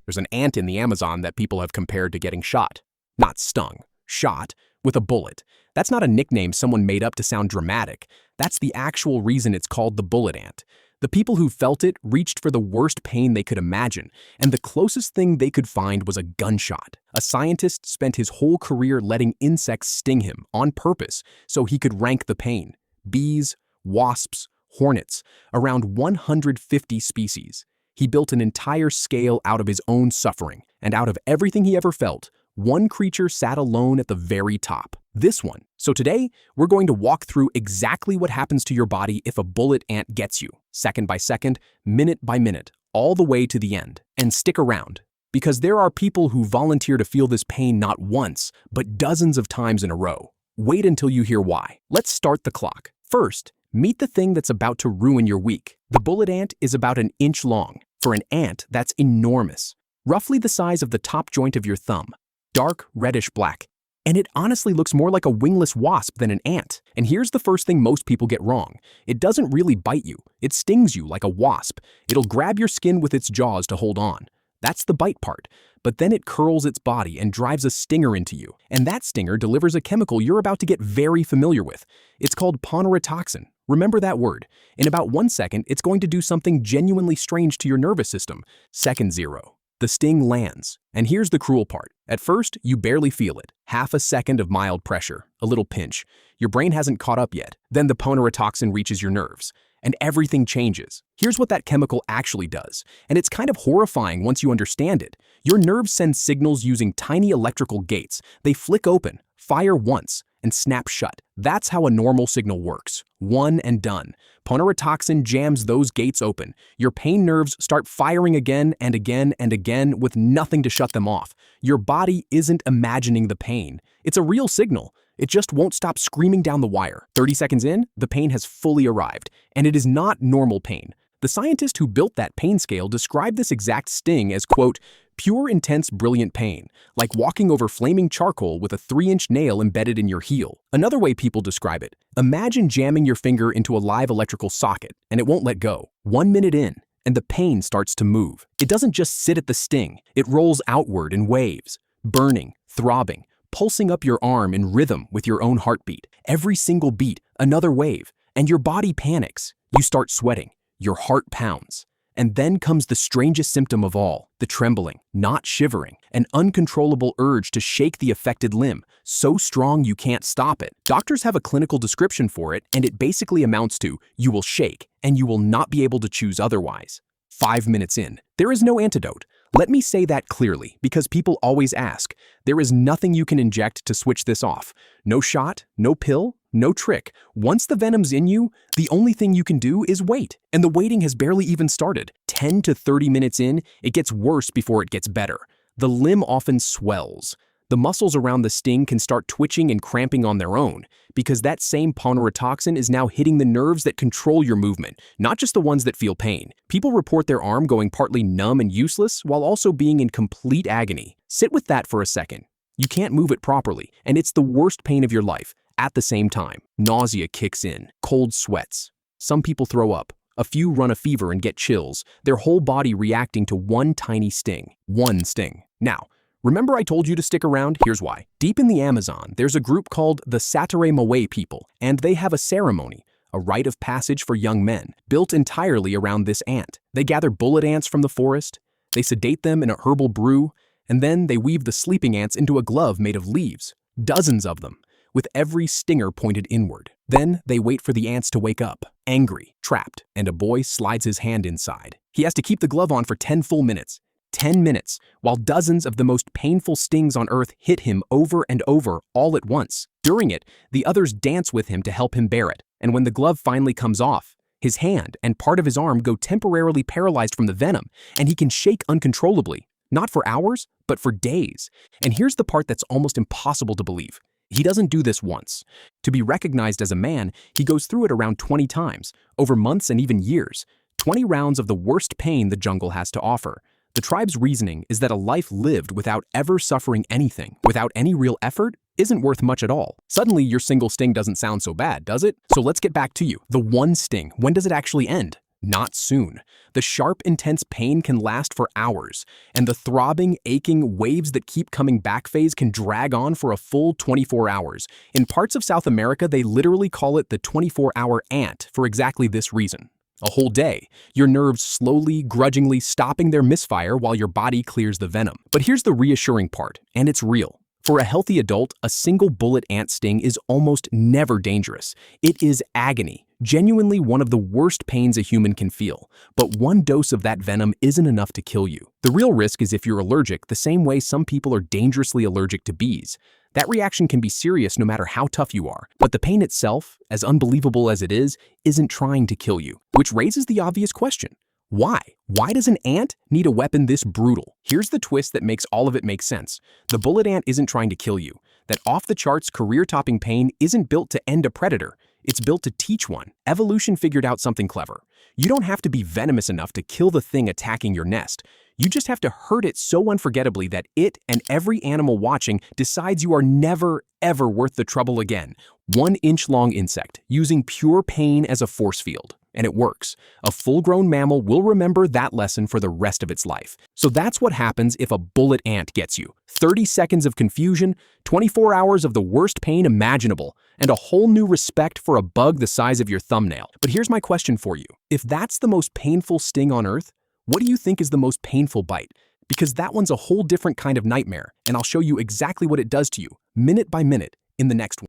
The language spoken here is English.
There's an ant in the Amazon that people have compared to getting shot. Not stung, shot with a bullet. That's not a nickname someone made up to sound dramatic. That's the actual reason it's called the bullet ant. The people who felt it reached for the worst pain they could imagine, and the closest thing they could find was a gunshot. A scientist spent his whole career letting insects sting him on purpose so he could rank the pain. Bees, wasps, hornets, around 150 species. He built an entire scale out of his own suffering, and out of everything he ever felt, one creature sat alone at the very top. This one. So today, we're going to walk through exactly what happens to your body if a bullet ant gets you, second by second, minute by minute, all the way to the end. And stick around, because there are people who volunteer to feel this pain not once, but dozens of times in a row. Wait until you hear why. Let's start the clock. First, meet the thing that's about to ruin your week. The bullet ant is about an inch long. For an ant, that's enormous. Roughly the size of the top joint of your thumb. Dark, reddish-black. And it honestly looks more like a wingless wasp than an ant. And here's the first thing most people get wrong. It doesn't really bite you. It stings you like a wasp. It'll grab your skin with its jaws to hold on. That's the bite part. But then it curls its body and drives a stinger into you. And that stinger delivers a chemical you're about to get very familiar with. It's called ponerotoxin. Remember that word. In about 1 second, it's going to do something genuinely strange to your nervous system. Second 0. The sting lands. And here's the cruel part. At first, you barely feel it. Half a second of mild pressure, a little pinch. Your brain hasn't caught up yet. Then the ponerotoxin reaches your nerves, and everything changes. Here's what that chemical actually does, and it's kind of horrifying once you understand it. Your nerves send signals using tiny electrical gates. They flick open, fire once, and snap shut. That's how a normal signal works. One and done. Ponerotoxin jams those gates open. Your pain nerves start firing again and again and again with nothing to shut them off. Your body isn't imagining the pain. It's a real signal. It just won't stop screaming down the wire. 30 seconds in, the pain has fully arrived, and it is not normal pain. The scientist who built that pain scale described this exact sting as, quote, pure, intense, brilliant pain, like walking over flaming charcoal with a 3-inch nail embedded in your heel. Another way people describe it, imagine jamming your finger into a live electrical socket, and it won't let go. 1 minute in, and the pain starts to move. It doesn't just sit at the sting, it rolls outward in waves, burning, throbbing, pulsing up your arm in rhythm with your own heartbeat. Every single beat, another wave, and your body panics. You start sweating, your heart pounds. And then comes the strangest symptom of all, the trembling, not shivering, an uncontrollable urge to shake the affected limb, so strong you can't stop it. Doctors have a clinical description for it, and it basically amounts to, you will shake, and you will not be able to choose otherwise. 5 minutes in, there is no antidote. Let me say that clearly, because people always ask. There is nothing you can inject to switch this off. No shot, no pill, no trick. Once the venom's in you, the only thing you can do is wait. And the waiting has barely even started. 10 to 30 minutes in, it gets worse before it gets better. The limb often swells. The muscles around the sting can start twitching and cramping on their own, because that same ponerotoxin is now hitting the nerves that control your movement, not just the ones that feel pain. People report their arm going partly numb and useless while also being in complete agony. Sit with that for a second. You can't move it properly, and it's the worst pain of your life. At the same time, nausea kicks in, cold sweats. Some people throw up. A few run a fever and get chills, their whole body reacting to one tiny sting. One sting. Now, remember I told you to stick around? Here's why. Deep in the Amazon, there's a group called the satere people, and they have a ceremony, a rite of passage for young men, built entirely around this ant. They gather bullet ants from the forest, they sedate them in a herbal brew, and then they weave the sleeping ants into a glove made of leaves. Dozens of them, with every stinger pointed inward. Then they wait for the ants to wake up, angry, trapped, and a boy slides his hand inside. He has to keep the glove on for 10 full minutes. 10 minutes, while dozens of the most painful stings on earth hit him over and over all at once. During it, the others dance with him to help him bear it, and when the glove finally comes off, his hand and part of his arm go temporarily paralyzed from the venom, and he can shake uncontrollably, not for hours, but for days. And here's the part that's almost impossible to believe. He doesn't do this once. To be recognized as a man, he goes through it around 20 times, over months and even years. 20 rounds of the worst pain the jungle has to offer. The tribe's reasoning is that a life lived without ever suffering anything, without any real effort, isn't worth much at all. Suddenly, your single sting doesn't sound so bad, does it? So let's get back to you. The one sting, when does it actually end? Not soon. The sharp, intense pain can last for hours, and the throbbing, aching waves that keep coming back phase can drag on for a full 24 hours. In parts of South America, they literally call it the 24-hour ant for exactly this reason. A whole day, your nerves slowly, grudgingly stopping their misfire while your body clears the venom. But here's the reassuring part, and it's real. For a healthy adult, a single bullet ant sting is almost never dangerous. It is agony, genuinely one of the worst pains a human can feel. But one dose of that venom isn't enough to kill you. The real risk is if you're allergic, the same way some people are dangerously allergic to bees. That reaction can be serious no matter how tough you are. But the pain itself, as unbelievable as it is, isn't trying to kill you. Which raises the obvious question. Why? Why does an ant need a weapon this brutal? Here's the twist that makes all of it make sense. The bullet ant isn't trying to kill you. That off-the-charts, career-topping pain isn't built to end a predator. It's built to teach one. Evolution figured out something clever. You don't have to be venomous enough to kill the thing attacking your nest. You just have to hurt it so unforgettably that it and every animal watching decides you are never, ever worth the trouble again. 1-inch-long insect, using pure pain as a force field. And it works. A full-grown mammal will remember that lesson for the rest of its life. So that's what happens if a bullet ant gets you. 30 seconds of confusion, 24 hours of the worst pain imaginable, and a whole new respect for a bug the size of your thumbnail. But here's my question for you. If that's the most painful sting on Earth, what do you think is the most painful bite? Because that one's a whole different kind of nightmare, and I'll show you exactly what it does to you, minute by minute, in the next one.